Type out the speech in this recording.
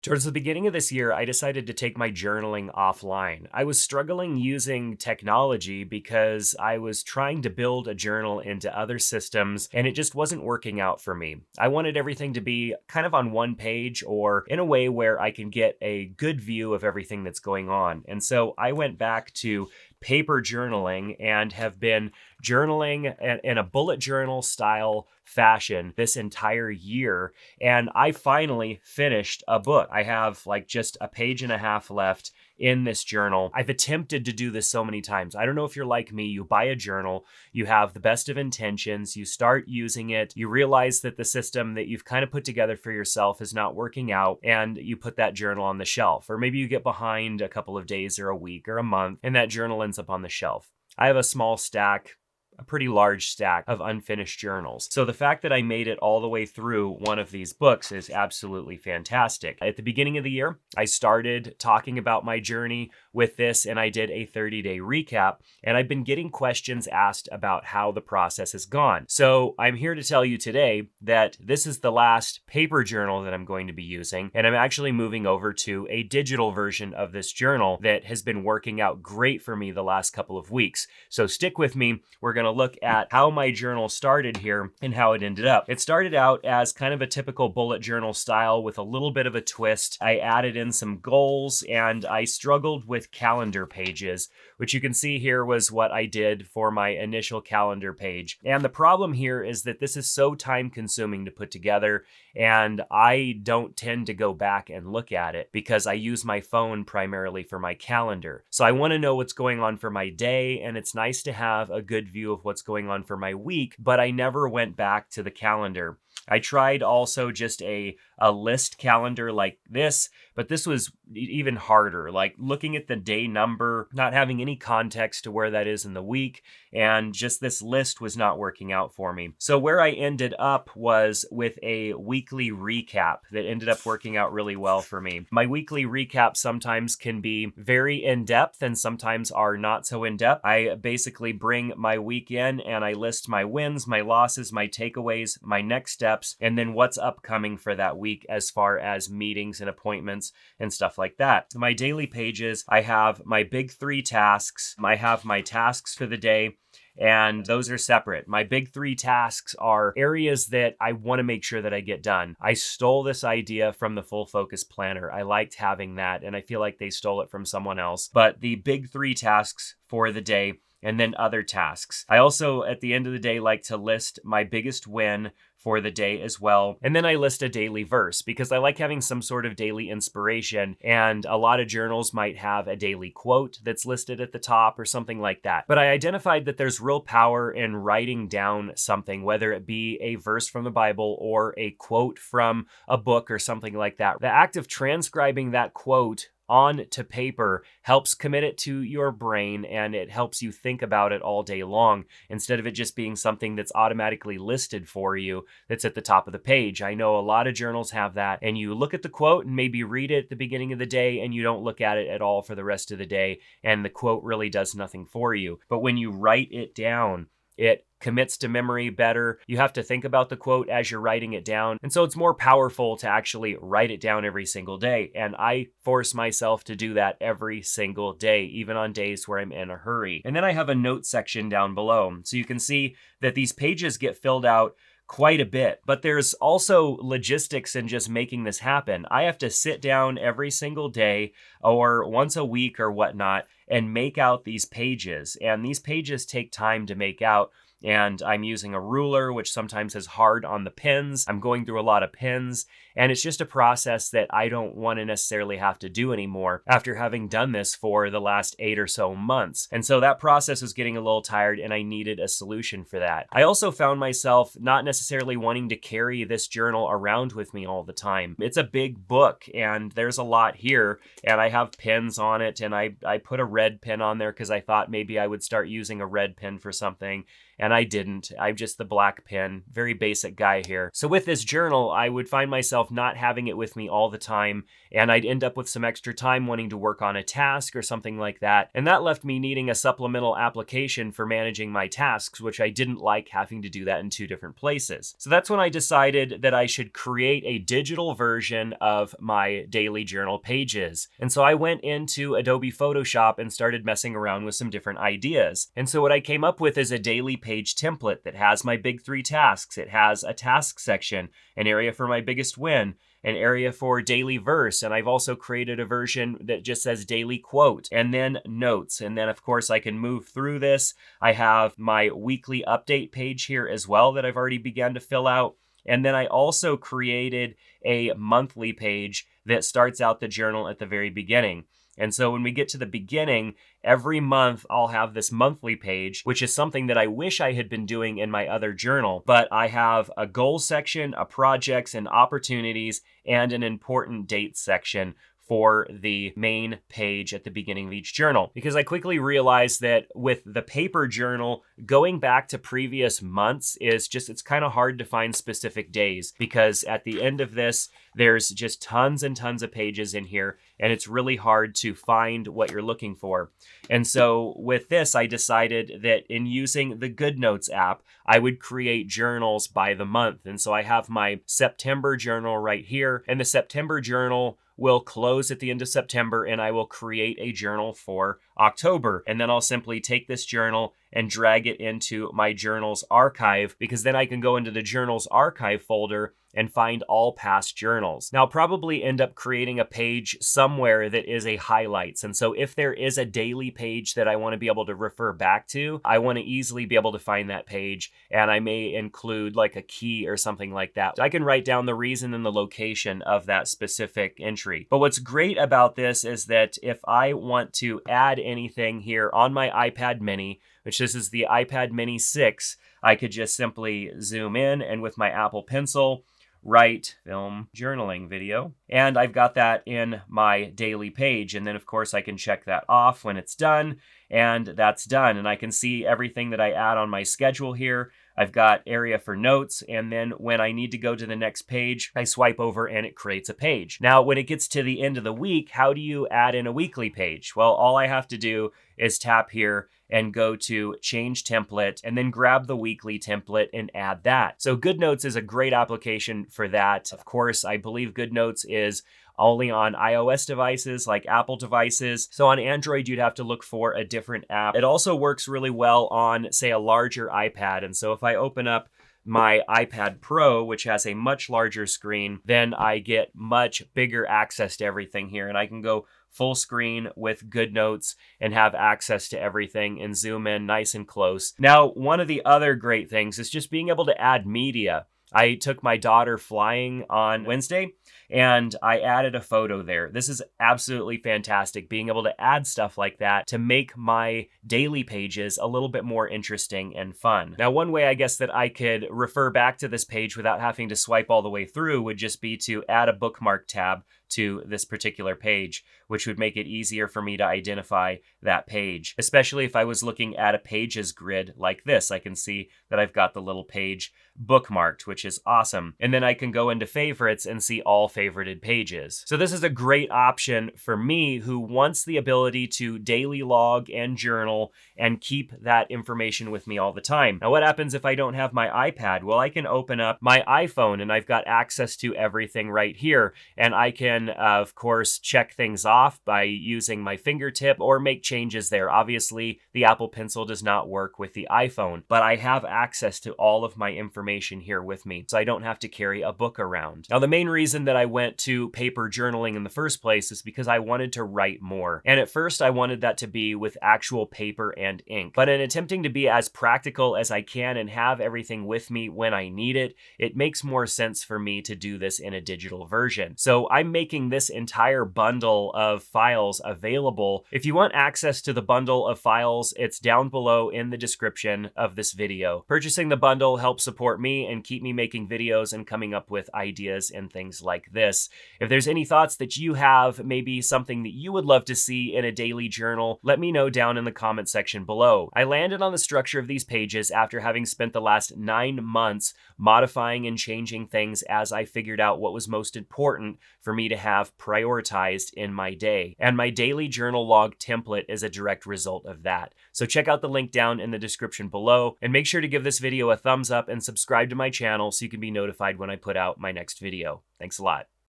Towards the beginning of this year, I decided to take my journaling offline. I was struggling using technology because I was trying to build a journal into other systems and it just wasn't working out for me. I wanted everything to be kind of on one page or in a way where I can get a good view of everything that's going on. And so I went back to paper journaling and have been journaling in a bullet journal style fashion this entire year. And I finally finished a book. I have like just a page and a half left in this journal. I've attempted to do this so many times. I don't know if you're like me. You buy a journal, you have the best of intentions, you start using it, you realize that the system that you've kind of put together for yourself is not working out, and you put that journal on the shelf. Or maybe you get behind a couple of days or a week or a month, and that journal ends up on the shelf. I have a small stack, a pretty large stack of unfinished journals. So the fact that I made it all the way through one of these books is absolutely fantastic. At the beginning of the year, I started talking about my journey with this and I did a 30-day recap, and I've been getting questions asked about how the process has gone. So I'm here to tell you today that this is the last paper journal that I'm going to be using, and I'm actually moving over to a digital version of this journal that has been working out great for me the last couple of weeks. So stick with me. We're going to look at how my journal started here and how it ended up. It started out as kind of a typical bullet journal style with a little bit of a twist. I added in some goals and I struggled with calendar pages, which you can see here was what I did for my initial calendar page. And the problem here is that this is so time consuming to put together, and I don't tend to go back and look at it because I use my phone primarily for my calendar. So I want to know what's going on for my day, and it's nice to have a good view of what's going on for my week, but I never went back to the calendar. I tried also just a list calendar like this, but this was even harder, like looking at the day number, not having any context to where that is in the week, and just this list was not working out for me. So where I ended up was with a weekly recap that ended up working out really well for me. My weekly recap sometimes can be very in-depth and sometimes are not so in-depth. I basically bring my week in and I list my wins, my losses, my takeaways, my next steps, and then what's upcoming for that week as far as meetings and appointments and stuff like that. My daily pages, I have my big 3 tasks. I have my tasks for the day, and those are separate. My big 3 tasks are areas that I want to make sure that I get done. I stole this idea from the Full Focus Planner. I liked having that, and I feel like they stole it from someone else. But the big 3 tasks for the day, and then other tasks. I also, at the end of the day, like to list my biggest win for the day as well. And then I list a daily verse because I like having some sort of daily inspiration, and a lot of journals might have a daily quote that's listed at the top or something like that. But I identified that there's real power in writing down something, whether it be a verse from the Bible or a quote from a book or something like that. The act of transcribing that quote on to paper helps commit it to your brain, and it helps you think about it all day long instead of it just being something that's automatically listed for you that's at the top of the page. I know a lot of journals have that, and you look at the quote and maybe read it at the beginning of the day and you don't look at it at all for the rest of the day, and the quote really does nothing for you. But when you write it down, it commits to memory better. You have to think about the quote as you're writing it down. And so it's more powerful to actually write it down every single day. And I force myself to do that every single day, even on days where I'm in a hurry. And then I have a note section down below. So you can see that these pages get filled out quite a bit, but there's also logistics in just making this happen. I have to sit down every single day or once a week or whatnot and make out these pages. And these pages take time to make out. And I'm using a ruler, which sometimes is hard on the pens. I'm going through a lot of pens, and it's just a process that I don't want to necessarily have to do anymore after having done this for the last 8 or so months. And so that process was getting a little tired, and I needed a solution for that. I also found myself not necessarily wanting to carry this journal around with me all the time. It's a big book, and there's a lot here, and I have pens on it, and I put a red pen on there because I thought maybe I would start using a red pen for something. and I didn't. I'm just the black pen, very basic guy here. So with this journal, I would find myself not having it with me all the time, and I'd end up with some extra time wanting to work on a task or something like that, and that left me needing a supplemental application for managing my tasks, which I didn't like having to do that in two different places. So that's when I decided that I should create a digital version of my daily journal pages. And so I went into Adobe Photoshop and started messing around with some different ideas. And so what I came up with is a daily page template that has my big 3 tasks. It has a task section, an area for my biggest win, an area for daily verse, and I've also created a version that just says daily quote, and then notes. And then of course I can move through this. I have my weekly update page here as well that I've already begun to fill out. And then I also created a monthly page that starts out the journal at the very beginning. And so when we get to the beginning, every month I'll have this monthly page, which is something that I wish I had been doing in my other journal. But I have a goals section, a projects and opportunities, and an important dates section for the main page at the beginning of each journal. Because I quickly realized that with the paper journal, going back to previous months is just, it's kind of hard to find specific days, because at the end of this, there's just tons and tons of pages in here, and it's really hard to find what you're looking for. And so with this, I decided that in using the GoodNotes app, I would create journals by the month. And so I have my September journal right here, and the September journal will close at the end of September, and I will create a journal for October. And then I'll simply take this journal and drag it into my journals archive, because then I can go into the journals archive folder and find all past journals. Now, I'll probably end up creating a page somewhere that is a highlights. And so if there is a daily page that I want to be able to refer back to, I want to easily be able to find that page, and I may include like a key or something like that. I can write down the reason and the location of that specific entry. But what's great about this is that if I want to add anything here on my iPad mini, which this is the iPad mini 6, I could just simply zoom in and with my Apple Pencil, write film journaling video. And I've got that in my daily page. And then of course I can check that off when it's done, and that's done. And I can see everything that I add on my schedule here. I've got area for notes, and then when I need to go to the next page, I swipe over and it creates a page. Now, when it gets to the end of the week, how do you add in a weekly page? Well, all I have to do is tap here and go to change template, and then grab the weekly template and add that. So GoodNotes is a great application for that. Of course, I believe GoodNotes is only on iOS devices like Apple devices. So on Android, you'd have to look for a different app. It also works really well on, say, a larger iPad. And so if I open up my iPad Pro, which has a much larger screen, then I get much bigger access to everything here. And I can go full screen with GoodNotes and have access to everything and zoom in nice and close. Now, one of the other great things is just being able to add media. I took my daughter flying on Wednesday, and I added a photo there. This is absolutely fantastic, being able to add stuff like that to make my daily pages a little bit more interesting and fun. Now, one way I guess that I could refer back to this page without having to swipe all the way through would just be to add a bookmark tab to this particular page, which would make it easier for me to identify that page, especially if I was looking at a pages grid like this. I can see that I've got the little page bookmarked, which is awesome. And then I can go into favorites and see all favorited pages. So this is a great option for me who wants the ability to daily log and journal and keep that information with me all the time. Now, what happens if I don't have my iPad? Well, I can open up my iPhone and I've got access to everything right here. And I can, of course, check things off by using my fingertip or make changes there. Obviously, the Apple Pencil does not work with the iPhone, but I have access to all of my information here with me, so I don't have to carry a book around. Now, the main reason that I went to paper journaling in the first place is because I wanted to write more. And at first, I wanted that to be with actual paper and ink. But in attempting to be as practical as I can and have everything with me when I need it, it makes more sense for me to do this in a digital version. So I'm making making this entire bundle of files available. If you want access to the bundle of files, it's down below in the description of this video. Purchasing the bundle helps support me and keep me making videos and coming up with ideas and things like this. If there's any thoughts that you have, maybe something that you would love to see in a daily journal, let me know down in the comment section below. I landed on the structure of these pages after having spent the last 9 months modifying and changing things as I figured out what was most important for me to have prioritized in my day. And my daily journal log template is a direct result of that. So check out the link down in the description below, and make sure to give this video a thumbs up and subscribe to my channel so you can be notified when I put out my next video. Thanks a lot.